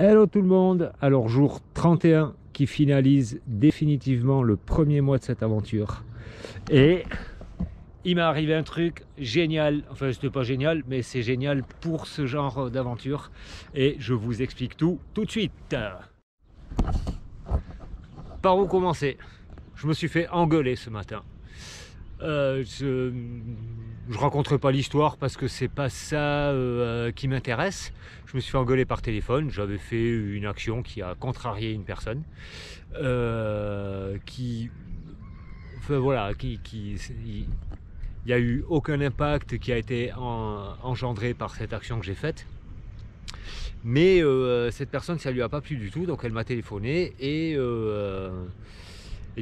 Hello tout le monde, alors jour 31 qui finalise définitivement le premier mois de cette aventure. Et il m'est arrivé un truc génial, enfin c'était pas génial, mais c'est génial pour ce genre d'aventure. Et je vous explique tout de suite. Par où commencer? Je me suis fait engueuler ce matin. Je raconterai pas l'histoire parce que c'est pas ça qui m'intéresse. Je me suis fait engueuler par téléphone. J'avais fait une action qui a contrarié une personne enfin voilà, il n'y a eu aucun impact qui a été engendré par cette action que j'ai faite. Mais cette personne, ça lui a pas plu du tout, donc elle m'a téléphoné et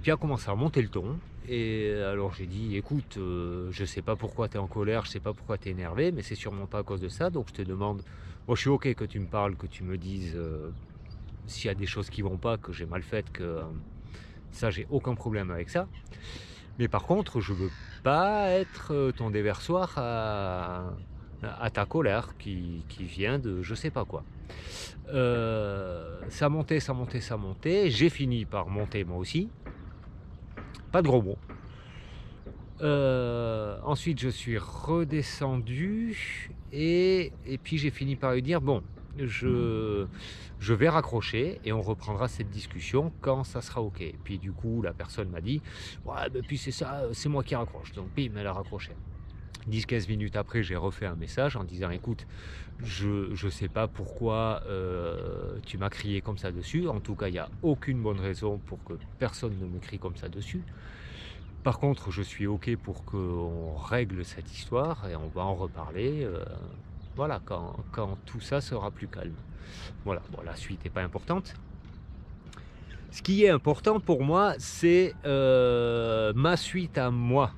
puis a commencé à monter le ton. Et alors j'ai dit, écoute, je sais pas pourquoi tu es en colère, je sais pas pourquoi tu es énervé, mais c'est sûrement pas à cause de ça, donc je te demande, moi je suis ok que tu me parles, que tu me dises s'il y a des choses qui vont pas, que j'ai mal faites, que ça j'ai aucun problème avec ça. Mais par contre, je veux pas être ton déversoir à ta colère qui vient de je sais pas quoi. Ça montait, ça montait, ça montait. J'ai fini par monter moi aussi. Pas de gros mots. Ensuite, je suis redescendu et puis j'ai fini par lui dire bon, je vais raccrocher et on reprendra cette discussion quand ça sera ok. Et puis du coup, la personne m'a dit ouais, ben, puis c'est ça, c'est moi qui raccroche. Donc bim, elle a raccroché. 10-15 minutes après, j'ai refait un message en disant écoute, je sais pas pourquoi tu m'as crié comme ça dessus. En tout cas, il n'y a aucune bonne raison pour que personne ne me crie comme ça dessus. Par contre, je suis ok pour qu'on règle cette histoire et on va en reparler voilà, quand tout ça sera plus calme. Voilà, bon, la suite n'est pas importante. Ce qui est important pour moi, c'est ma suite à moi.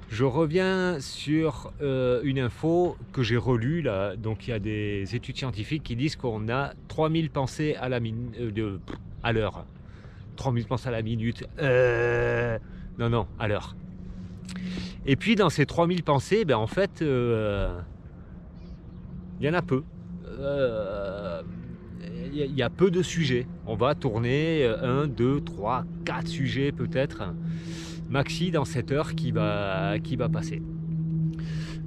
Je reviens sur une info que j'ai relue là. Donc il y a des études scientifiques qui disent qu'on a 3000 pensées à l'heure. 3000 pensées à la minute. Non, à l'heure. Et puis dans ces 3000 pensées, ben, en fait, il y en a peu. Il y a peu de sujets. On va tourner 1, 2, 3, 4 sujets peut-être. Maxi dans cette heure qui va passer.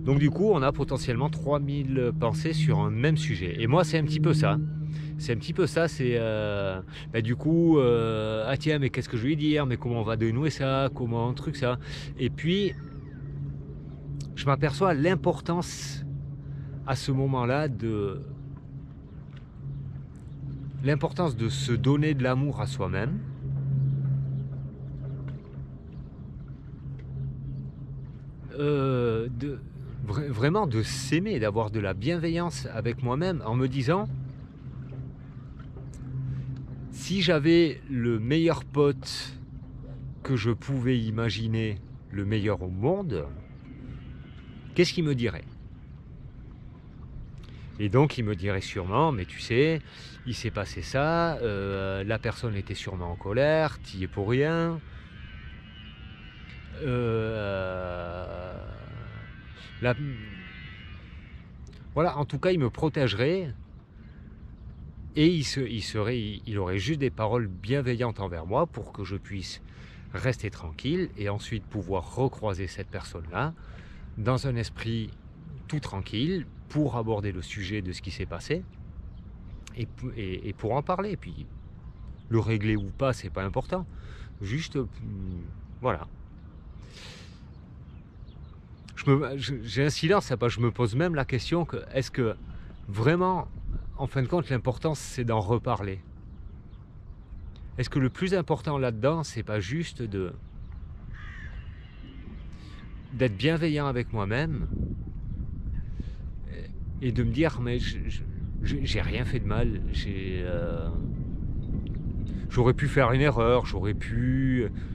Donc du coup, on a potentiellement 3000 pensées sur un même sujet. Et moi, c'est un petit peu ça. C'est un petit peu ça, c'est du coup, ah tiens, mais qu'est-ce que je vais lui dire, mais comment on va dénouer ça, comment un truc ça. Et puis, je m'aperçois l'importance à ce moment-là de se donner de l'amour à soi-même. Vraiment de s'aimer, d'avoir de la bienveillance avec moi-même en me disant si j'avais le meilleur pote que je pouvais imaginer, le meilleur au monde, qu'est-ce qu'il me dirait? Et donc il me dirait sûrement, mais tu sais, il s'est passé ça, la personne était sûrement en colère, t'y es pour rien. Voilà, en tout cas il me protégerait et il aurait juste des paroles bienveillantes envers moi pour que je puisse rester tranquille et ensuite pouvoir recroiser cette personne-là dans un esprit tout tranquille pour aborder le sujet de ce qui s'est passé et pour en parler. Et puis le régler ou pas, c'est pas important, juste voilà. J'ai un silence, je me pose même la question que est-ce que vraiment, en fin de compte, l'importance c'est d'en reparler? Est-ce que le plus important là-dedans, c'est pas juste d'être bienveillant avec moi-même et de me dire mais j'ai rien fait de mal, j'aurais pu faire une erreur,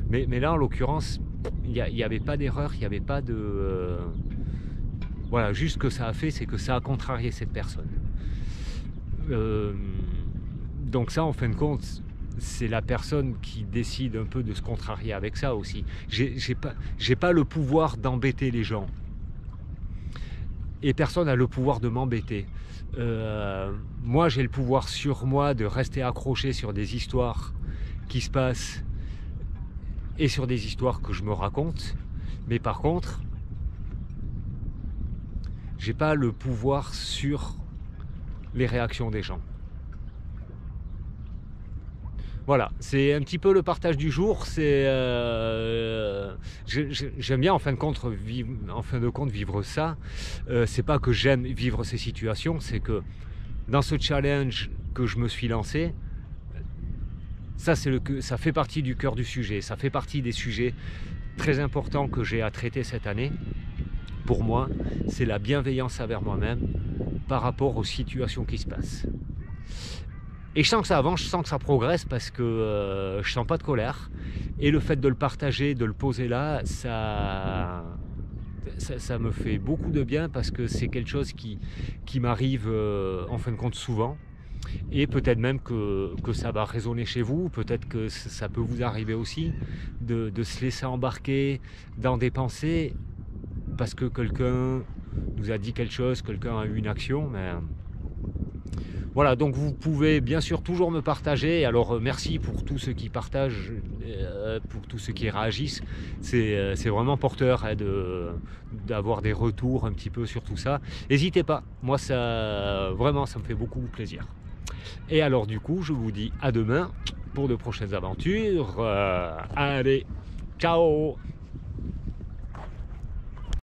mais là en l'occurrence il n'y avait pas d'erreur, il n'y avait pas de voilà, juste ce que ça a fait, c'est que ça a contrarié cette personne. Donc ça, en fin de compte, c'est la personne qui décide un peu de se contrarier avec ça aussi. J'ai pas le pouvoir d'embêter les gens. et personne n'a le pouvoir de m'embêter. Moi j'ai le pouvoir sur moi de rester accroché sur des histoires qui se passent et sur des histoires que je me raconte, mais par contre j'ai pas le pouvoir sur les réactions des gens. Voilà, c'est un petit peu le partage du jour. J'aime bien en fin de compte vivre ça. C'est pas que j'aime vivre ces situations, c'est que dans ce challenge que je me suis lancé, ça fait partie du cœur du sujet. Ça fait partie des sujets très importants que j'ai à traiter cette année. Pour moi, c'est la bienveillance envers moi-même par rapport aux situations qui se passent. Et je sens que ça avance, je sens que ça progresse parce que je sens pas de colère. Et le fait de le partager, de le poser là, ça me fait beaucoup de bien parce que c'est quelque chose qui m'arrive en fin de compte souvent. Et peut-être même que ça va résonner chez vous, peut-être que ça peut vous arriver aussi de se laisser embarquer dans des pensées parce que quelqu'un nous a dit quelque chose, quelqu'un a eu une action, mais... Voilà, donc vous pouvez bien sûr toujours me partager. Alors merci pour tous ceux qui partagent, pour tous ceux qui réagissent. C'est vraiment porteur hein, d'avoir des retours un petit peu sur tout ça. N'hésitez pas, moi vraiment ça me fait beaucoup plaisir. Et alors du coup, je vous dis à demain pour de prochaines aventures. Allez, ciao!